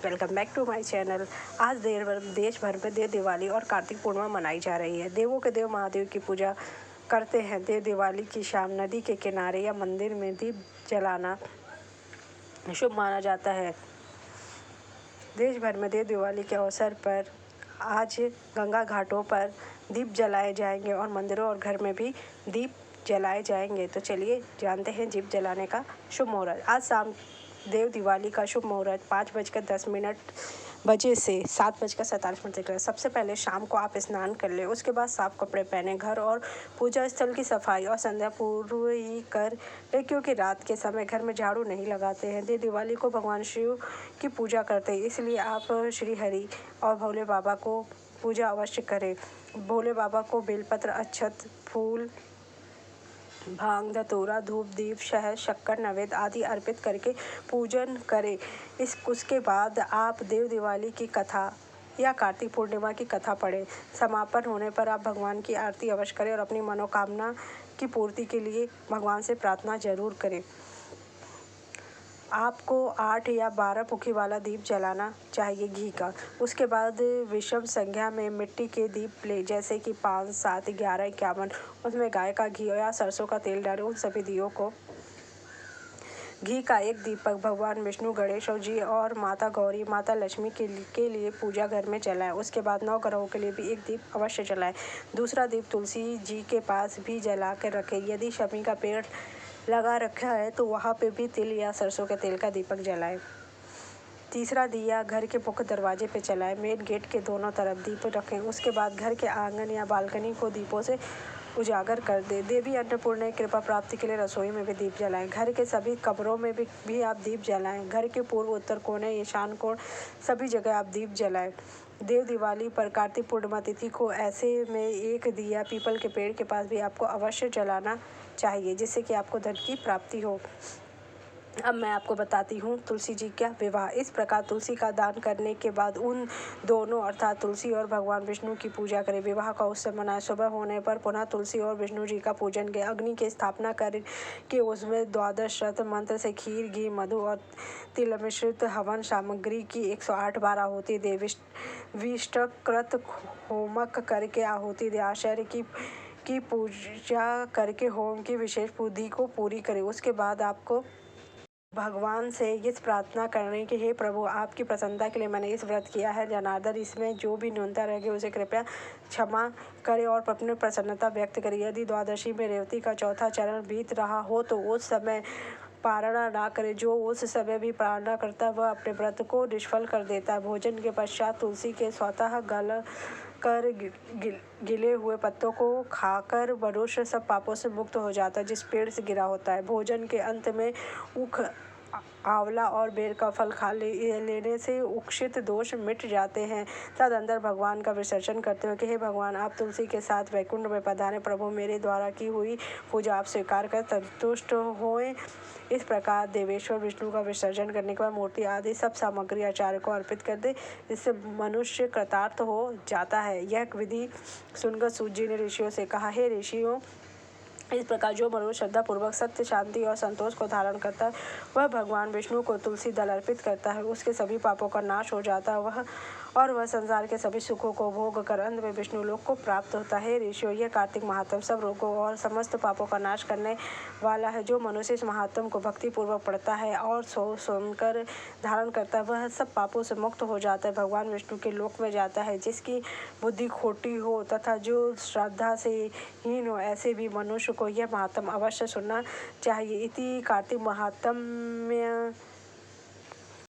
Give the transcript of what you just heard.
Welcome back to my channel. आज देश भर में देव दिवाली और कार्तिक पूर्णिमा मनाई जा रही है। देवों के देव महादेव की पूजा करते हैं। देव दिवाली की शाम नदी के किनारे या मंदिर में दीप जलाना शुभ माना जाता है। देश भर में देव दिवाली के अवसर पर आज गंगा घाटों पर दीप जलाए जाएंगे और मंदिरों और घर में भी दीप जलाए जाएंगे। तो चलिए जानते हैं दीप जलाने का शुभ मुहूर्त। आज शाम देव दिवाली का शुभ मुहूर्त 5:10 बजे से 7:47 तक है। सबसे पहले शाम को आप स्नान कर लें, उसके बाद साफ कपड़े पहने, घर और पूजा स्थल की सफाई और संध्या पूर्व ही कर ले, क्योंकि रात के समय घर में झाड़ू नहीं लगाते हैं। देव दिवाली को भगवान शिव की पूजा करते हैं, इसलिए आप श्री हरि और भोले बाबा को पूजा अवश्य करें। भोले बाबा को बेलपत्र, अक्षत, फूल, भांग, धतूरा, धूप, दीप, शहद, शक्कर, नैवेद्य आदि अर्पित करके पूजन करें। उसके बाद आप देव दिवाली की कथा या कार्तिक पूर्णिमा की कथा पढ़ें। समापन होने पर आप भगवान की आरती अवश्य करें और अपनी मनोकामना की पूर्ति के लिए भगवान से प्रार्थना जरूर करें। आपको 8 या 12 पुखी वाला दीप जलाना चाहिए घी का। उसके बाद विषम संख्या में मिट्टी के दीप लें, जैसे कि 5, 7, 11, 51। उसमें गाय का घी या सरसों का तेल डालें। उन सभी दियों को घी का एक दीपक भगवान विष्णु, गणेश जी और माता गौरी, माता लक्ष्मी के लिए पूजा घर में जलाएं। उसके बाद 9 ग्रहों के लिए भी एक दीप अवश्य जलाएं। दूसरा दीप तुलसी जी के पास भी जला कर रखें। यदि शमी का पेड़ लगा रखा है तो वहाँ पे भी तिल या सरसों के तेल का दीपक जलाएं। तीसरा दिया घर के मुख्य दरवाजे पे जलाएं। मेन गेट के दोनों तरफ दीप रखें। उसके बाद घर के आंगन या बालकनी को दीपों से उजागर कर दे। देवी अन्नपूर्णा की कृपा प्राप्ति के लिए रसोई में भी दीप जलाएं। घर के सभी कमरों में भी आप दीप जलाएं। घर के पूर्व, उत्तर कोने, ईशान कोण सभी जगह आप दीप जलाएं। देव दिवाली पर कार्तिक पूर्णिमा तिथि को ऐसे में एक दिया पीपल के पेड़ के पास भी आपको अवश्य जलाना चाहिए, जिससे कि आपको धन की प्राप्ति हो। अब मैं आपको बताती हूँ तुलसी जी का विवाह। इस प्रकार तुलसी का दान करने के बाद उन दोनों अर्थात तुलसी और भगवान विष्णु की पूजा करें। विवाह का उत्सव मनाएं। सुबह होने पर पुनः तुलसी और विष्णु जी का पूजन करें। अग्नि की स्थापना करके उसमें 12 शत मंत्र से खीर, घी, मधु और तिल मिश्रित हवन सामग्री की 108 बार आहुति दे। विष्टकृत होमक करके आहुति दे। आचार्य की पूजा करके होम की विशेष विधि को पूरी करें। उसके बाद आपको भगवान से इस प्रार्थना करने की, हे प्रभु, आपकी प्रसन्नता के लिए मैंने इस व्रत किया है। जनार्दन, इसमें जो भी न्यूनता रह गई उसे कृपया क्षमा करें और अपनी प्रसन्नता व्यक्त करें। यदि द्वादशी में रेवती का चौथा चरण बीत रहा हो तो उस समय पारणा ना करें। जो उस समय भी पारणा करता है वह अपने व्रत को निष्फल कर देता है। भोजन के पश्चात तुलसी के स्वतः गल कर गिले हुए पत्तों को खाकर मनुष्य सब पापों से मुक्त हो जाता है जिस पेड़ से गिरा होता है। भोजन के अंत में ऊख, आंवला और बेर का फल खा लेने से उक्षित दोष मिट जाते हैं। तदनंतर भगवान का विसर्जन करते हुए कि हे भगवान, आप तुलसी के साथ वैकुंठ में पधारें। प्रभु, मेरे द्वारा की हुई पूजा आप स्वीकार कर संतुष्ट होएं। इस प्रकार देवेश्वर विष्णु का विसर्जन करने के बाद मूर्ति आदि सब सामग्री आचार्य को अर्पित कर दे, जिससे मनुष्य कृतार्थ हो जाता है। यह विधि सुनकर सूत जी ने ऋषियों से कहा, हे ऋषियों, इस प्रकार जो मनुष्य श्रद्धा पूर्वक सत्य, शांति और संतोष को धारण करता है वह भगवान विष्णु को तुलसी दल अर्पित करता है। उसके सभी पापों का नाश हो जाता है वह संसार के सभी सुखों को भोग कर अंत में विष्णु लोक को प्राप्त होता है। ऋषियों, यह कार्तिक महात्म सब रोगों और समस्त पापों का नाश करने वाला है। जो मनुष्य इस महात्म को भक्ति पूर्वक पढ़ता है और सुनकर धारण करता है वह सब पापों से मुक्त हो जाता है, भगवान विष्णु के लोक में जाता है। जिसकी बुद्धि खोटी हो तथा जो श्रद्धा से हीन हो, ऐसे भी मनुष्य को यह महात्म अवश्य सुनना चाहिए। इति कार्तिक महात्म्य